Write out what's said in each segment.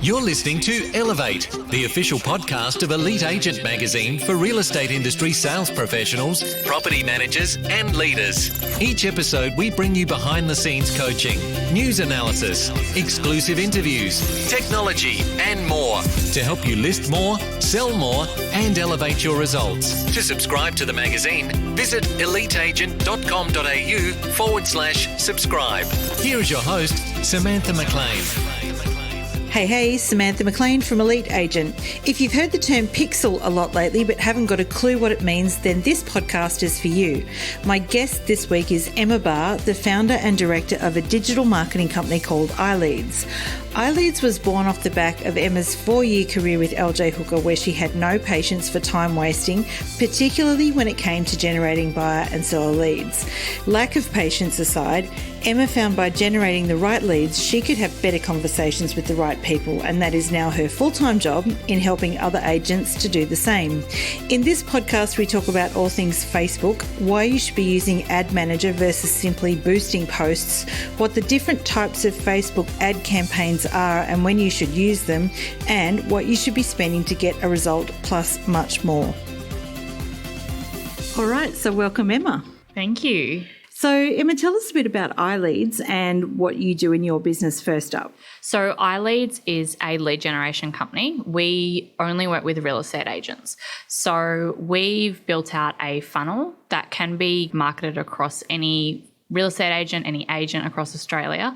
You're listening to Elevate, the official podcast of Elite Agent magazine for real estate industry sales professionals, property managers, and leaders. Each episode, we bring you behind the scenes coaching, news analysis, exclusive interviews, technology, and more to help you list more, sell more, and elevate your results. To subscribe to the magazine, visit eliteagent.com.au/subscribe. Here is your host, Samantha McLean. Hey, Samantha McLean from Elite Agent. If you've heard the term pixel a lot lately but haven't got a clue what it means, then this podcast is for you. My guest this week is Emma Barr, the founder and director of a digital marketing company called iLeads. iLeads was born off the back of Emma's 4-year career with LJ Hooker, where she had no patience for time wasting, particularly when it came to generating buyer and seller leads. Lack of patience aside, Emma found by generating the right leads, she could have better conversations with the right people, and that is now her full-time job in helping other agents to do the same. In this podcast, we talk about all things Facebook, why you should be using Ad Manager versus simply boosting posts, what the different types of Facebook ad campaigns are and when you should use them, and what you should be spending to get a result, plus much more. All right, so welcome, Emma. Thank you. So, Emma, tell us a bit about iLeads and what you do in your business first up. So iLeads is a lead generation company. We only work with real estate agents. So we've built out a funnel that can be marketed across any real estate agent, any agent across Australia.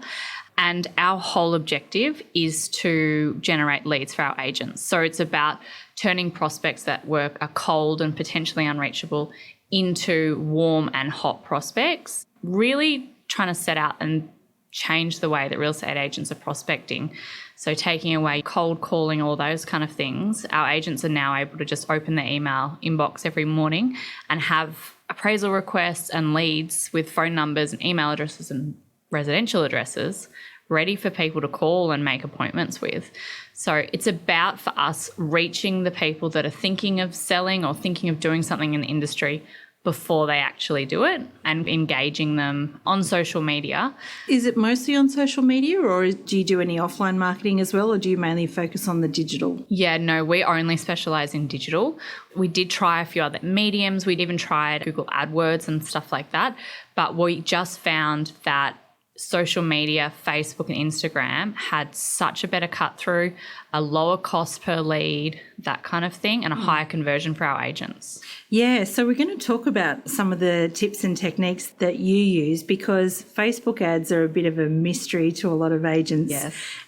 And our whole objective is to generate leads for our agents. So it's about turning prospects that are cold and potentially unreachable into warm and hot prospects, really trying to set out and change the way that real estate agents are prospecting. So taking away cold calling, all those kind of things, our agents are now able to just open their email inbox every morning and have appraisal requests and leads with phone numbers and email addresses and residential addresses ready for people to call and make appointments with. So it's about, for us, reaching the people that are thinking of selling or thinking of doing something in the industry before they actually do it, and engaging them on social media. Is it mostly on social media, or do you do any offline marketing as well, or do you mainly focus on the digital? Yeah, no, we only specialise in digital. We did try a few other mediums. We'd even tried Google AdWords and stuff like that, but we just found that social media, Facebook and Instagram had such a better cut through, a lower cost per lead, that kind of thing, and a higher conversion for our agents. Yeah, so we're going to talk about some of the tips and techniques that you use, because Facebook ads are a bit of a mystery to a lot of agents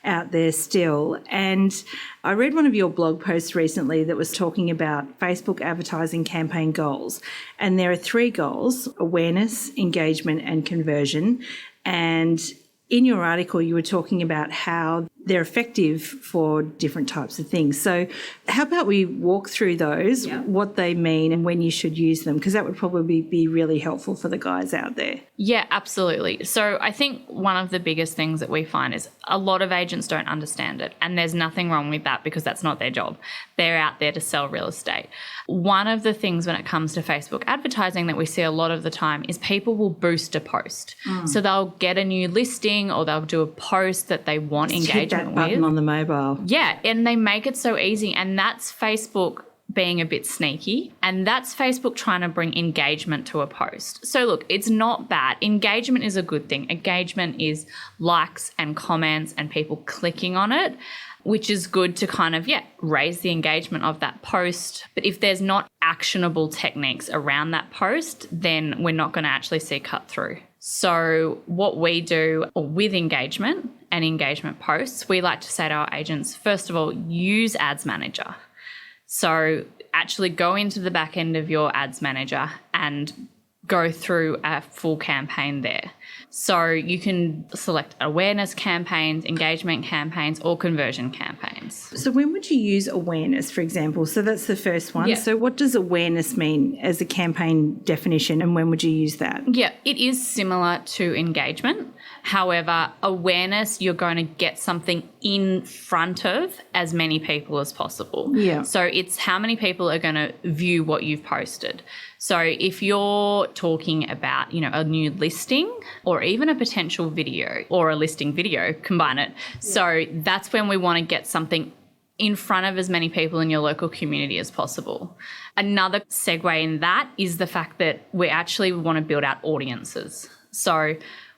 out there still. And I read one of your blog posts recently that was talking about Facebook advertising campaign goals. And there are 3 goals: awareness, engagement, and conversion. And in your article, you were talking about how they're effective for different types of things. So how about we walk through those, what they mean and when you should use them, because that would probably be really helpful for the guys out there. Yeah, absolutely. So I think one of the biggest things that we find is a lot of agents don't understand it, and there's nothing wrong with that because that's not their job. They're out there to sell real estate. One of the things when it comes to Facebook advertising that we see a lot of the time is people will boost a post. So they'll get a new listing or they'll do a post that they want engagement that button with. On the mobile. Yeah, and they make it so easy, and that's Facebook being a bit sneaky, and that's Facebook trying to bring engagement to a post. So look, it's not bad. Engagement is a good thing. Engagement is likes and comments and people clicking on it, which is good to kind of, raise the engagement of that post. But if there's not actionable techniques around that post, then we're not going to actually see cut through. So what we do with engagement and engagement posts, we like to say to our agents, first of all, use Ads Manager. So actually go into the back end of your Ads Manager and go through a full campaign there. So you can select awareness campaigns, engagement campaigns, or conversion campaigns. So when would you use awareness, for example? So that's the first one. Yeah. So what does awareness mean as a campaign definition, and when would you use that? Yeah, it is similar to engagement. However, awareness, you're going to get something in front of as many people as possible. Yeah. So it's how many people are going to view what you've posted. So if you're talking about, a new listing or even a potential video or a listing video, combine it. Yeah. So that's when we want to get something in front of as many people in your local community as possible. Another segue in that is the fact that we actually want to build out audiences. So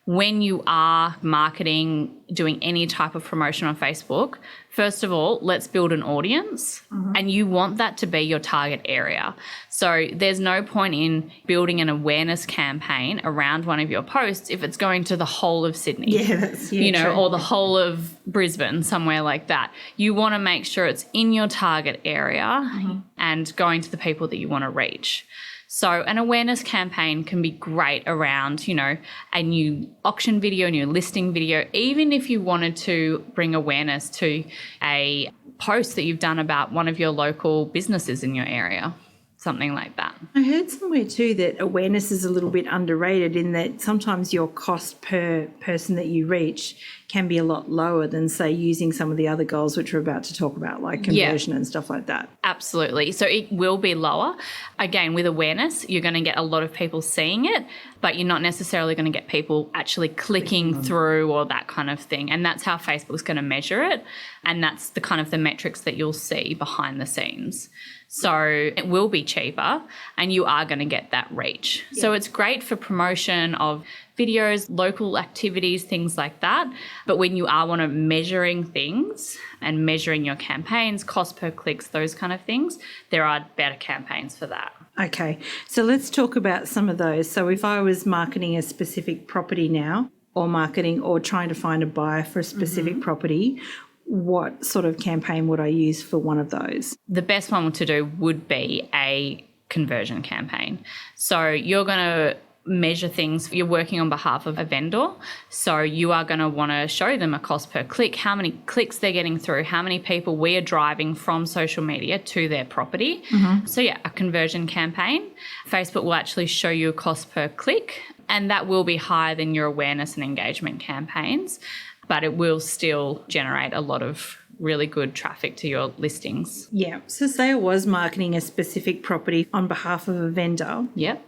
when you are marketing, doing any type of promotion on Facebook, first of all, let's build an audience, and you want that to be your target area. So there's no point in building an awareness campaign around one of your posts if it's going to the whole of Sydney, true. or the whole of Brisbane, somewhere like that. You want to make sure it's in your target area and going to the people that you want to reach. So an awareness campaign can be great around, a new auction video, a new listing video, even if you wanted to bring awareness to a post that you've done about one of your local businesses in your area, something like that. I heard somewhere too that awareness is a little bit underrated in that sometimes your cost per person that you reach can be a lot lower than, say, using some of the other goals which we're about to talk about, like conversion and stuff like that. Absolutely. So it will be lower. Again, with awareness, you're going to get a lot of people seeing it, but you're not necessarily going to get people actually clicking through or that kind of thing. And that's how Facebook's going to measure it. And that's the kind of the metrics that you'll see behind the scenes. So it will be cheaper and you are going to get that reach. Yeah. So it's great for promotion of videos, local activities, things like that. But when you are measuring things and measuring your campaigns, cost per clicks, those kind of things, there are better campaigns for that. Okay, so let's talk about some of those. So if I was marketing a specific property now or trying to find a buyer for a specific property, what sort of campaign would I use for one of those? The best one to do would be a conversion campaign. So you're going to measure things. You're working on behalf of a vendor. So you are going to want to show them a cost per click, how many clicks they're getting through, how many people we are driving from social media to their property. So a conversion campaign. Facebook will actually show you a cost per click, and that will be higher than your awareness and engagement campaigns, but it will still generate a lot of really good traffic to your listings. Yeah. So say I was marketing a specific property on behalf of a vendor. Yep.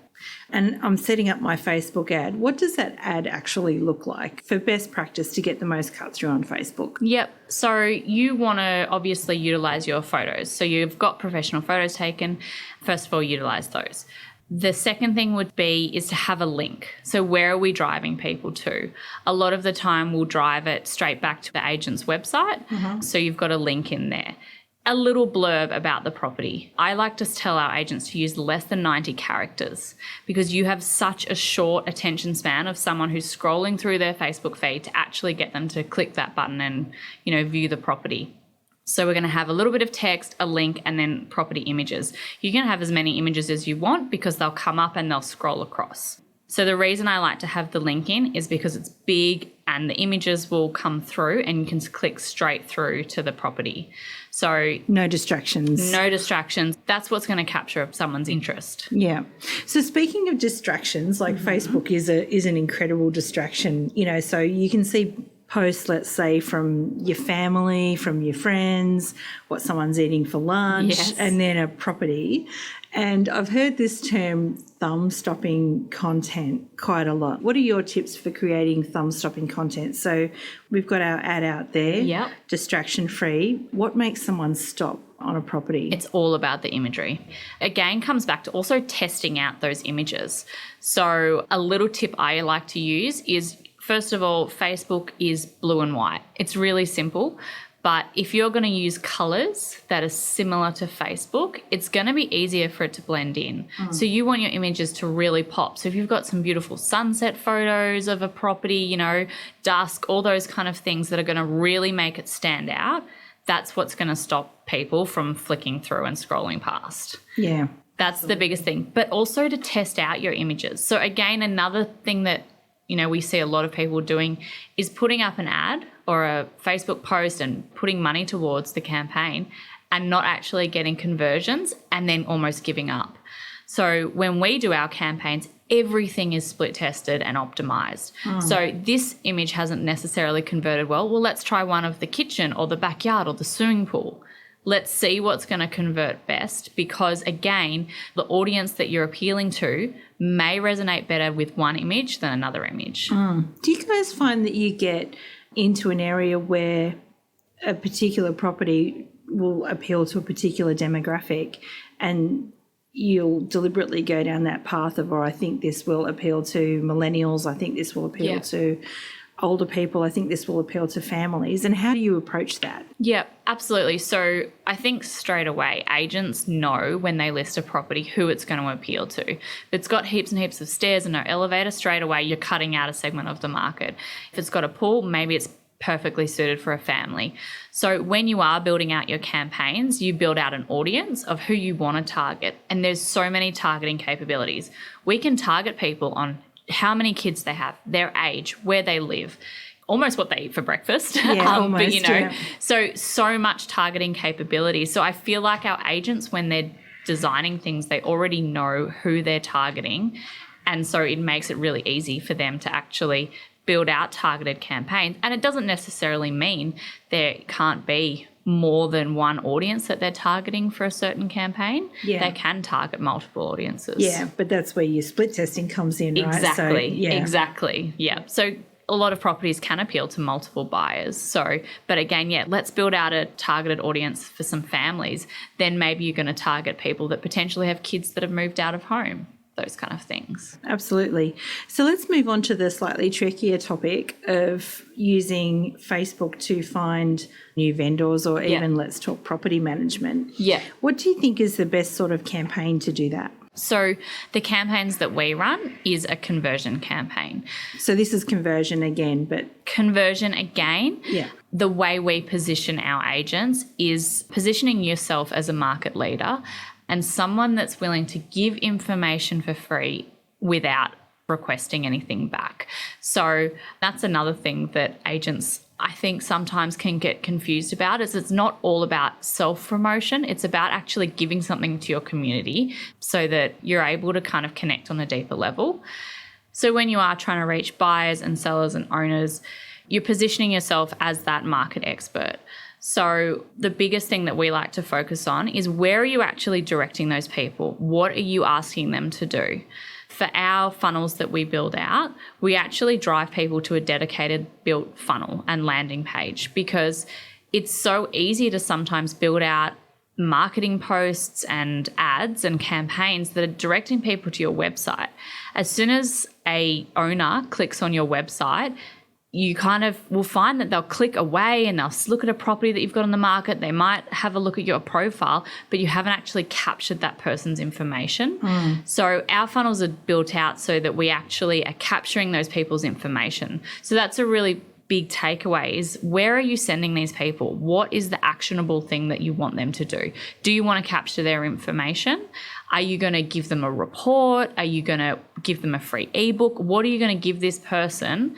And I'm setting up my Facebook ad. What does that ad actually look like for best practice to get the most cut through on Facebook? Yep. So you want to obviously utilise your photos. So you've got professional photos taken. First of all, utilise those. The second thing would be is to have a link. So where are we driving people to? A lot of the time we'll drive it straight back to the agent's website. So you've got a link in there. A little blurb about the property. I like to tell our agents to use less than 90 characters because you have such a short attention span of someone who's scrolling through their Facebook feed to actually get them to click that button and, view the property. So we're going to have a little bit of text, a link, and then property images. You can have as many images as you want because they'll come up and they'll scroll across. So the reason I like to have the link in is because it's big and the images will come through and you can click straight through to the property. So no distractions. No distractions. That's what's going to capture someone's interest. Yeah. So speaking of distractions, like Facebook is an incredible distraction, so you can see posts, let's say, from your family, from your friends, what someone's eating for lunch, and then a property. And I've heard this term thumb-stopping content quite a lot. What are your tips for creating thumb-stopping content? So we've got our ad out there, distraction-free. What makes someone stop on a property? It's all about the imagery. Again, comes back to also testing out those images. So a little tip I like to use is, first of all, Facebook is blue and white. It's really simple. But if you're going to use colours that are similar to Facebook, it's going to be easier for it to blend in. So you want your images to really pop. So if you've got some beautiful sunset photos of a property, dusk, all those kind of things that are going to really make it stand out, that's what's going to stop people from flicking through and scrolling past. Yeah. That's the biggest thing. But also to test out your images. So again, another thing that we see a lot of people doing is putting up an ad or a Facebook post and putting money towards the campaign and not actually getting conversions and then almost giving up. So when we do our campaigns, everything is split tested and optimized. So this image hasn't necessarily converted well. Well, let's try one of the kitchen or the backyard or the swimming pool. Let's see what's going to convert best, because again, the audience that you're appealing to may resonate better with one image than another image. Do you guys find that you get into an area where a particular property will appeal to a particular demographic and you'll deliberately go down that path of, I think this will appeal to millennials, I think this will appeal to older people, I think this will appeal to families? And how do you approach that? Yeah, absolutely. So I think straight away agents know when they list a property who it's going to appeal to. If it's got heaps and heaps of stairs and no elevator, straight away you're cutting out a segment of the market. If it's got a pool, maybe it's perfectly suited for a family. So when you are building out your campaigns, you build out an audience of who you want to target. And there's so many targeting capabilities. We can target people on how many kids they have, their age, where they live, almost what they eat for breakfast. Almost, but so much targeting capability. So I feel like our agents, when they're designing things, they already know who they're targeting. And so it makes it really easy for them to actually build out targeted campaigns. And it doesn't necessarily mean there can't be more than one audience that they're targeting for a certain campaign. They can target multiple audiences. Yeah, but that's where your split testing comes in, right? Exactly. Yeah. So a lot of properties can appeal to multiple buyers. So, but again, let's build out a targeted audience for some families. Then maybe you're going to target people that potentially have kids that have moved out of home. Those kind of things. Absolutely. So let's move on to the slightly trickier topic of using Facebook to find new vendors, or even let's talk property management. Yeah. What do you think is the best sort of campaign to do that? So the campaigns that we run is a conversion campaign. So this is conversion again, but... Conversion again. Yeah. The way we position our agents is positioning yourself as a market leader and someone that's willing to give information for free without requesting anything back. So that's another thing that agents, I think, sometimes can get confused about, is it's not all about self-promotion. It's about actually giving something to your community so that you're able to kind of connect on a deeper level. So when you are trying to reach buyers and sellers and owners, you're positioning yourself as that market expert. So the biggest thing that we like to focus on is, where are you actually directing those people? What are you asking them to do? For our funnels that we build out, we actually drive people to a dedicated built funnel and landing page, because it's so easy to sometimes build out marketing posts and ads and campaigns that are directing people to your website. As soon as a owner clicks on your website, you kind of will find that they'll click away and they'll look at a property that you've got on the market. They might have a look at your profile, but you haven't actually captured that person's information. So our funnels are built out so that we actually are capturing those people's information. So that's a really big takeaway, is, where are you sending these people? What is the actionable thing that you want them to do? Do you want to capture their information? Are you going to give them a report? Are you going to give them a free ebook? What are you going to give this person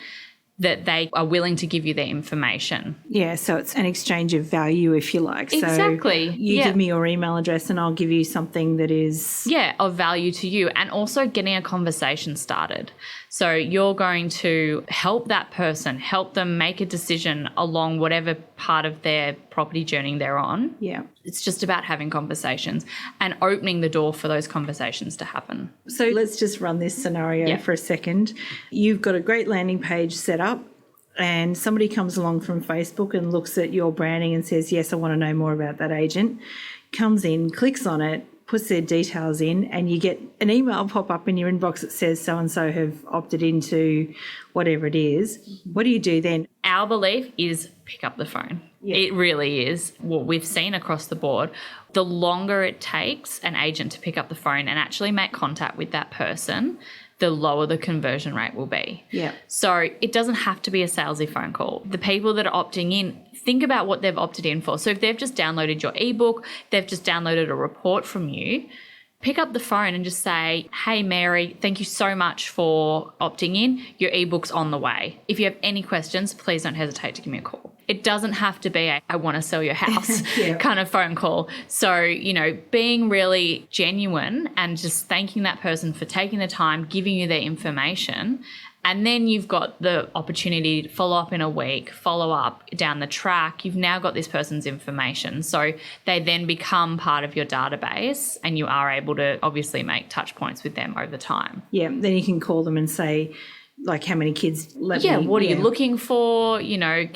that they are willing to give you their information? Yeah, so it's an exchange of value, if you like. Exactly. So you give me your email address and I'll give you something that is... Yeah, of value to you, and also getting a conversation started. So you're going to help that person, help them make a decision along whatever part of their property journey they're on. Yeah. It's just about having conversations and opening the door for those conversations to happen. So let's just run this scenario for a second. You've got a great landing page set up, and somebody comes along from Facebook and looks at your branding and says, yes, I want to know more about that agent, comes in, clicks on it, puts their details in, and you get an email pop up in your inbox that says so-and-so have opted into whatever it is. What do you do then? Our belief is pick up the phone. Yeah. It really is what we've seen across the board. The longer it takes an agent to pick up the phone and actually make contact with that person, the lower the conversion rate will be. Yeah. So it doesn't have to be a salesy phone call. The people that are opting in, think about what they've opted in for. So if they've just downloaded your ebook, they've just downloaded a report from you, pick up the phone and just say, hey, Mary, thank you so much for opting in. Your ebook's on the way. If you have any questions, please don't hesitate to give me a call. It doesn't have to be a I want to sell your house kind of phone call. So, being really genuine and just thanking that person for taking the time, giving you their information. And then you've got the opportunity to follow up in a week, follow up down the track. You've now got this person's information. So they then become part of your database and you are able to obviously make touch points with them over time. Yeah, then you can call them and say, like, how many kids what are you looking for?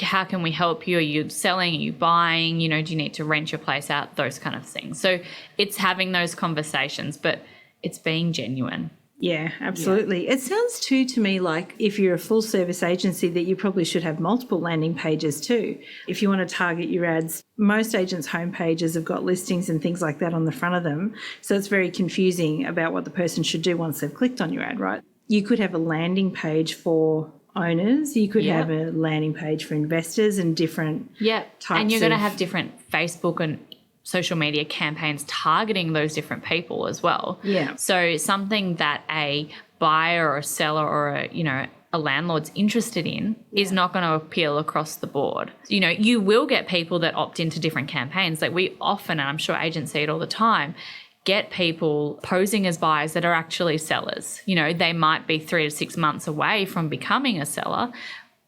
How can we help you? Are you selling? Are you buying? Do you need to rent your place out? Those kind of things. So it's having those conversations, but it's being genuine. Yeah, absolutely. Yeah. It sounds too to me like if you're a full service agency that you probably should have multiple landing pages too. If you want to target your ads, most agents' homepages have got listings and things like that on the front of them. So it's very confusing about what the person should do once they've clicked on your ad, right? You could have a landing page for owners. You could have a landing page for investors and different types. And you're going to have different Facebook and social media campaigns targeting those different people as well. Yeah. So something that a buyer or a seller or a landlord's interested in is not going to appeal across the board. You will get people that opt into different campaigns. Like we often, and I'm sure agents see it all the time, get people posing as buyers that are actually sellers. They might be 3 to 6 months away from becoming a seller,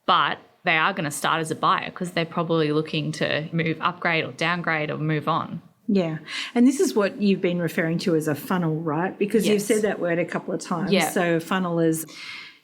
but they are going to start as a buyer because they're probably looking to move, upgrade or downgrade or move on. Yeah. And this is what you've been referring to as a funnel, right? Because you've said that word a couple of times. Yeah. So a funnel is...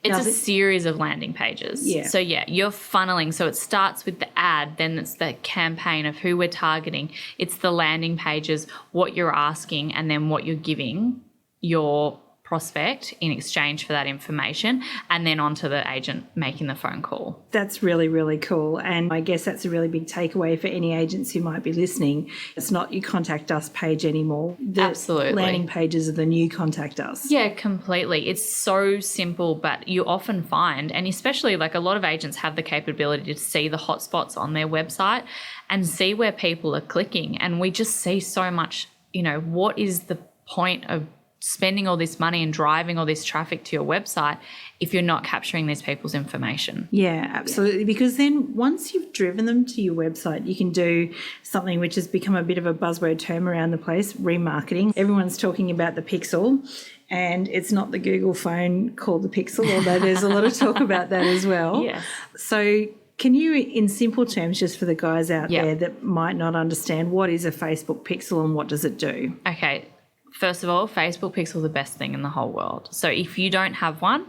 It's a series of landing pages. Yeah. So, you're funneling. So it starts with the ad, then it's the campaign of who we're targeting. It's the landing pages, what you're asking, and then what you're giving your prospect in exchange for that information, and then on to the agent making the phone call. That's really, really cool. And I guess that's a really big takeaway for any agents who might be listening. It's not you contact us page anymore. Absolutely. Landing pages are the new contact us. Yeah, completely. It's so simple, but you often find, and especially like a lot of agents have the capability to see the hotspots on their website and see where people are clicking. And we just see so much, what is the point of spending all this money and driving all this traffic to your website if you're not capturing these people's information? Yeah, absolutely. Because then once you've driven them to your website, you can do something which has become a bit of a buzzword term around the place, remarketing. Everyone's talking about the pixel, and it's not the Google phone called the Pixel, although there's a lot of talk about that as well. Yes. So can you, in simple terms, just for the guys out there that might not understand, what is a Facebook pixel and what does it do? Okay. First of all, Facebook pixel is the best thing in the whole world. So if you don't have one,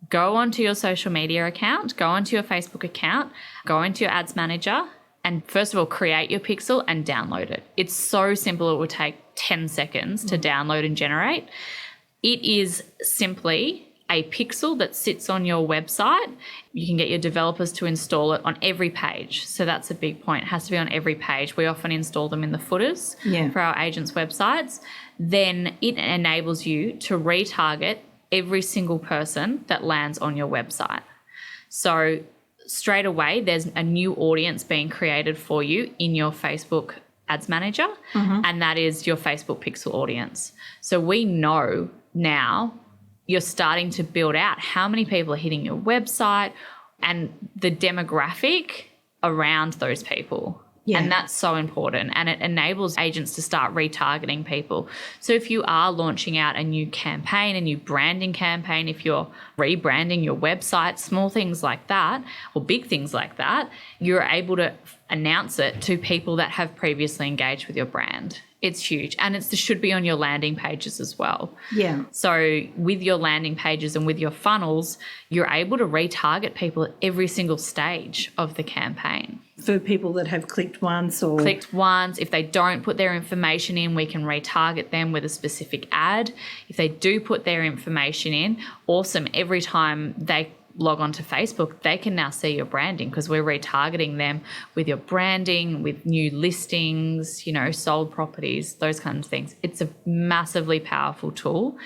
go onto your social media account, go onto your Facebook account, go into your ads manager, and first of all, create your pixel and download it. It's so simple. It will take 10 seconds to download and generate. It is simply a pixel that sits on your website. You can get your developers to install it on every page. So that's a big point. It has to be on every page. We often install them in the footers for our agents' websites. Then it enables you to retarget every single person that lands on your website. So straight away, there's a new audience being created for you in your Facebook ads manager, and that is your Facebook pixel audience. So we know now you're starting to build out how many people are hitting your website and the demographic around those people. Yeah. And that's so important, and it enables agents to start retargeting people. So if you are launching out a new campaign, a new branding campaign, if you're rebranding your website, small things like that or big things like that, you're able to announce it to people that have previously engaged with your brand. It's huge, and it should be on your landing pages as well. Yeah. So with your landing pages and with your funnels, you're able to retarget people at every single stage of the campaign. For people that have clicked once if they don't put their information in, we can retarget them with a specific ad. If they do put their information in, awesome. Every time they log on to Facebook, they can now see your branding because we're retargeting them with your branding, with new listings, sold properties, those kinds of things. It's a massively powerful tool.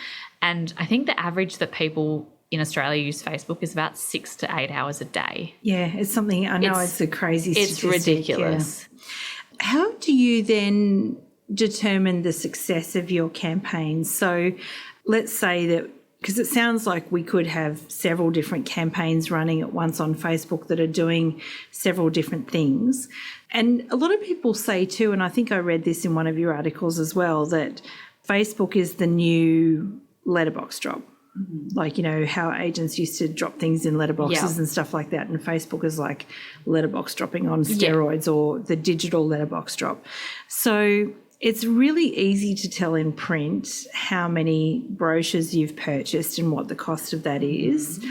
And I think the average that people in Australia use Facebook is about 6 to 8 hours a day. Yeah, it's something, I know it's a crazy statistic. It's ridiculous. Yeah. How do you then determine the success of your campaign? So let's say that, because it sounds like we could have several different campaigns running at once on Facebook that are doing several different things. And a lot of people say too, and I think I read this in one of your articles as well, that Facebook is the new letterbox drop. Like, you know, how agents used to drop things in letterboxes and stuff like that. And Facebook is like letterbox dropping on steroids or the digital letterbox drop. So it's really easy to tell in print how many brochures you've purchased and what the cost of that is.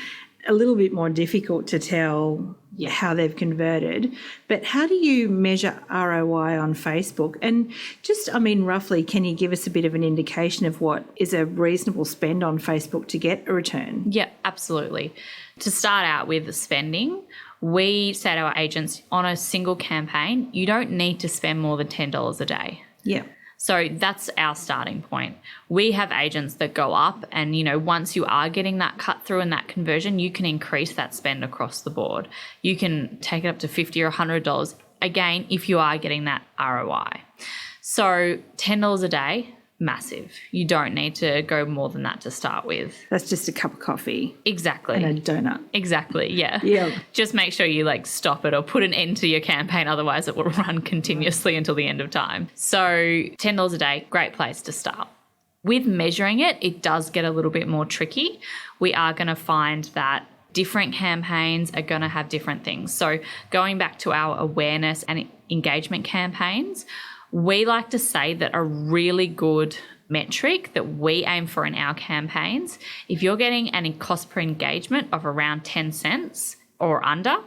A little bit more difficult to tell how they've converted. But how do you measure ROI on Facebook? And just, I mean, roughly, can you give us a bit of an indication of what is a reasonable spend on Facebook to get a return? Yeah, absolutely. To start out with the spending, we say to our agents on a single campaign, you don't need to spend more than $10 a day. Yeah. So that's our starting point. We have agents that go up and, you know, once you are getting that cut through and that conversion, you can increase that spend across the board. You can take it up to $50 or $100, again, if you are getting that ROI. So $10 a day, massive. You don't need to go more than that to start with. That's just a cup of coffee. Exactly. And a donut. Exactly, yeah. Yeah. Just make sure you stop it or put an end to your campaign, otherwise it will run continuously until the end of time. So $10 a day, great place to start. With measuring it, it does get a little bit more tricky. We are going to find that different campaigns are going to have different things. So going back to our awareness and engagement campaigns, we like to say that a really good metric that we aim for in our campaigns, if you're getting an cost per engagement of around 10 cents or under,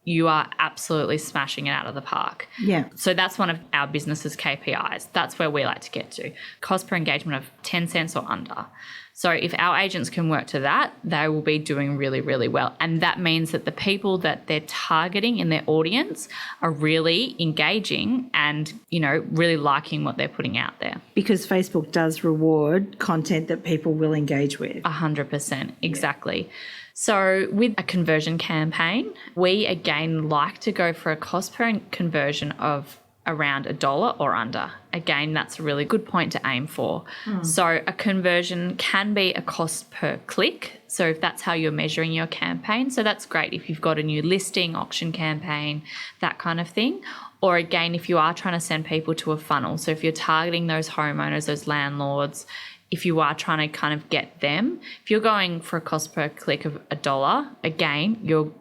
you are absolutely smashing it out of the park. Yeah. So that's one of our business's KPIs. That's where we like to get to. Cost per engagement of 10 cents or under. So if our agents can work to that, they will be doing really, really well. And that means that the people that they're targeting in their audience are really engaging and, you know, really liking what they're putting out there. Because Facebook does reward content that people will engage with. 100%, exactly. Yeah. So with a conversion campaign, we again like to go for a cost per conversion of around $1 or under. Again, that's a really good point to aim for. So a conversion can be a cost per click. So if that's how you're measuring your campaign, so that's great if you've got a new listing, auction campaign, that kind of thing. Or again, if you are trying to send people to a funnel. So if you're targeting those homeowners, those landlords, if you are trying to kind of get them, if you're going for a cost per click of $1, again, you're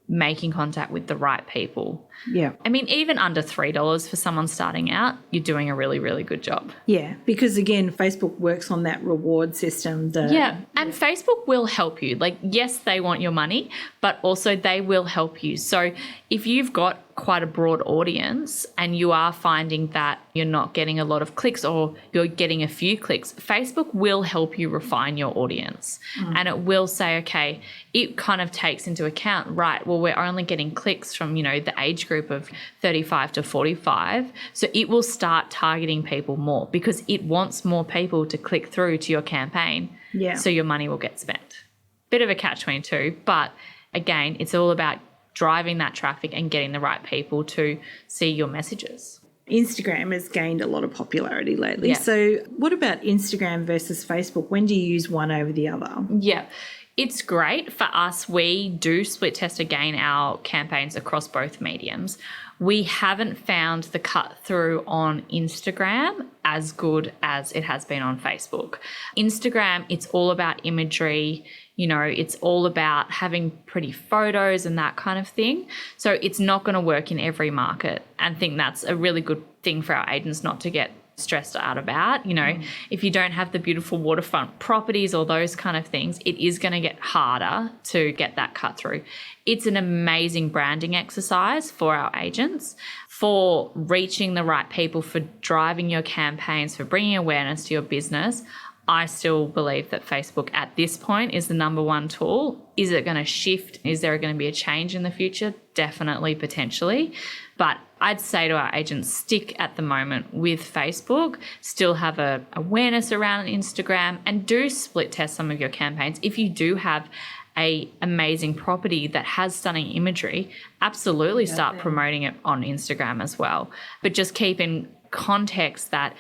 making contact with the right people. Yeah. I mean, even under $3 for someone starting out, you're doing a really, really good job. Yeah, because again, Facebook works on that reward system. And Facebook will help you. Yes, they want your money, but also they will help you. So if you've got quite a broad audience and you are finding that you're not getting a lot of clicks or you're getting a few clicks, Facebook will help you refine your audience. And it will say, okay, it kind of takes into account, right, well, we're only getting clicks from, you know, the age group of 35 to 45. So it will start targeting people more because it wants more people to click through to your campaign. Yeah. So your money will get spent. Bit of a catch-22, but again, it's all about driving that traffic and getting the right people to see your messages. Instagram has gained a lot of popularity lately. Yeah. So what about Instagram versus Facebook? When do you use one over the other? Yeah. It's great for us. We do split test again our campaigns across both mediums. We haven't found the cut through on Instagram as good as it has been on Facebook. Instagram, it's all about imagery. You know, it's all about having pretty photos and that kind of thing. So it's not going to work in every market. And I think that's a really good thing for our agents not to get stressed out about. You know, if you don't have the beautiful waterfront properties or those kind of things, it is going to get harder to get that cut through. It's an amazing branding exercise for our agents, for reaching the right people, for driving your campaigns, for bringing awareness to your business. I still believe that Facebook at this point is the number one tool. Is it going to shift? Is there going to be a change in the future? Definitely, potentially. But I'd say to our agents, stick at the moment with Facebook, still have a awareness around Instagram, and do split test some of your campaigns. If you do have a amazing property that has stunning imagery, absolutely start promoting it on Instagram as well. But just keep in context that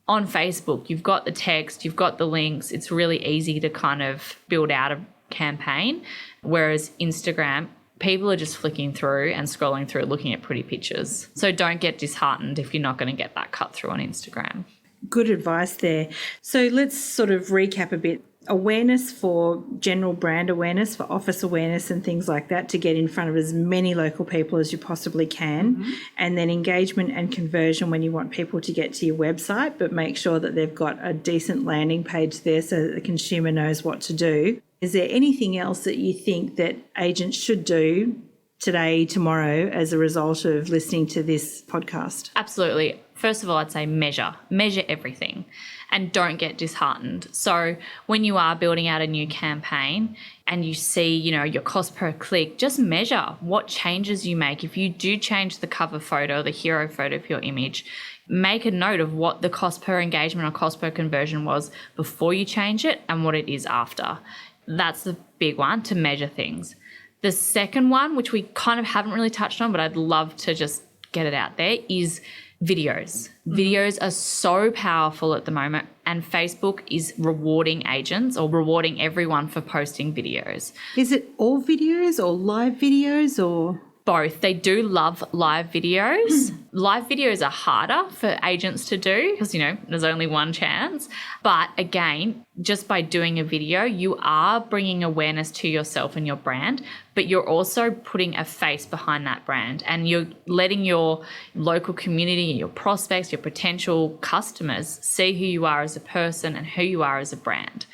on Facebook, you've got the text, you've got the links. It's really easy to kind of build out a campaign. Whereas Instagram, people are just flicking through and scrolling through looking at pretty pictures. So don't get disheartened if you're not going to get that cut through on Instagram. Good advice there. So let's sort of recap a bit. Awareness for general brand awareness, for office awareness and things like that, to get in front of as many local people as you possibly can. And then engagement and conversion when you want people to get to your website, but make sure that they've got a decent landing page there so that the consumer knows what to do. Is there anything else that you think that agents should do today, tomorrow, as a result of listening to this podcast? Absolutely. First of all, I'd say measure everything and don't get disheartened. So when you are building out a new campaign and you see, your cost per click, just measure what changes you make. If you do change the cover photo, the hero photo for your image, make a note of what the cost per engagement or cost per conversion was before you change it and what it is after. That's the big one, to measure things. The second one, which we kind of haven't really touched on, but I'd love to just get it out there, is videos. Videos are so powerful at the moment, and Facebook is rewarding agents or rewarding everyone for posting videos. Is it all videos or live videos or? Both. They do love live videos. Live videos are harder for agents to do because, there's only one chance. But again, just by doing a video, you are bringing awareness to yourself and your brand, but you're also putting a face behind that brand, and you're letting your local community, your prospects, your potential customers see who you are as a person and who you are as a brand.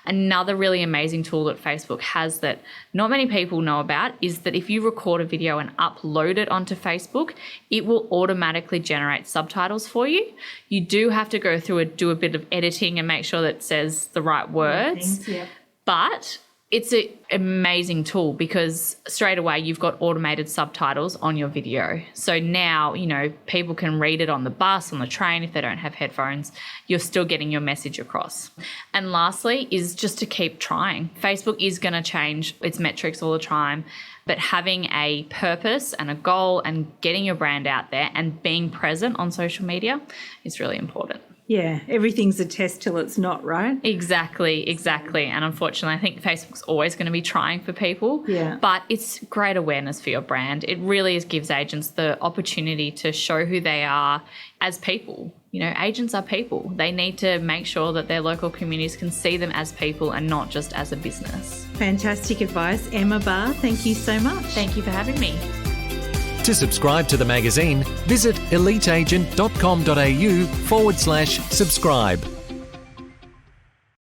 Another really amazing tool that Facebook has that not many people know about is that if you record a video and upload it onto Facebook, it will automatically generate subtitles for you. You do have to go through do a bit of editing and make sure that it says the right words. But it's an amazing tool because straight away you've got automated subtitles on your video. So now, people can read it on the bus, on the train if they don't have headphones. You're still getting your message across. And lastly is just to keep trying. Facebook is going to change its metrics all the time, but having a purpose and a goal and getting your brand out there and being present on social media is really important. Yeah, everything's a test till it's not, right? Exactly. And unfortunately, I think Facebook's always going to be trying for people. Yeah. But it's great awareness for your brand. It really gives agents the opportunity to show who they are as people. Agents are people. They need to make sure that their local communities can see them as people and not just as a business. Fantastic advice. Emma Barr, thank you so much. Thank you for having me. To subscribe to the magazine, visit eliteagent.com.au/subscribe.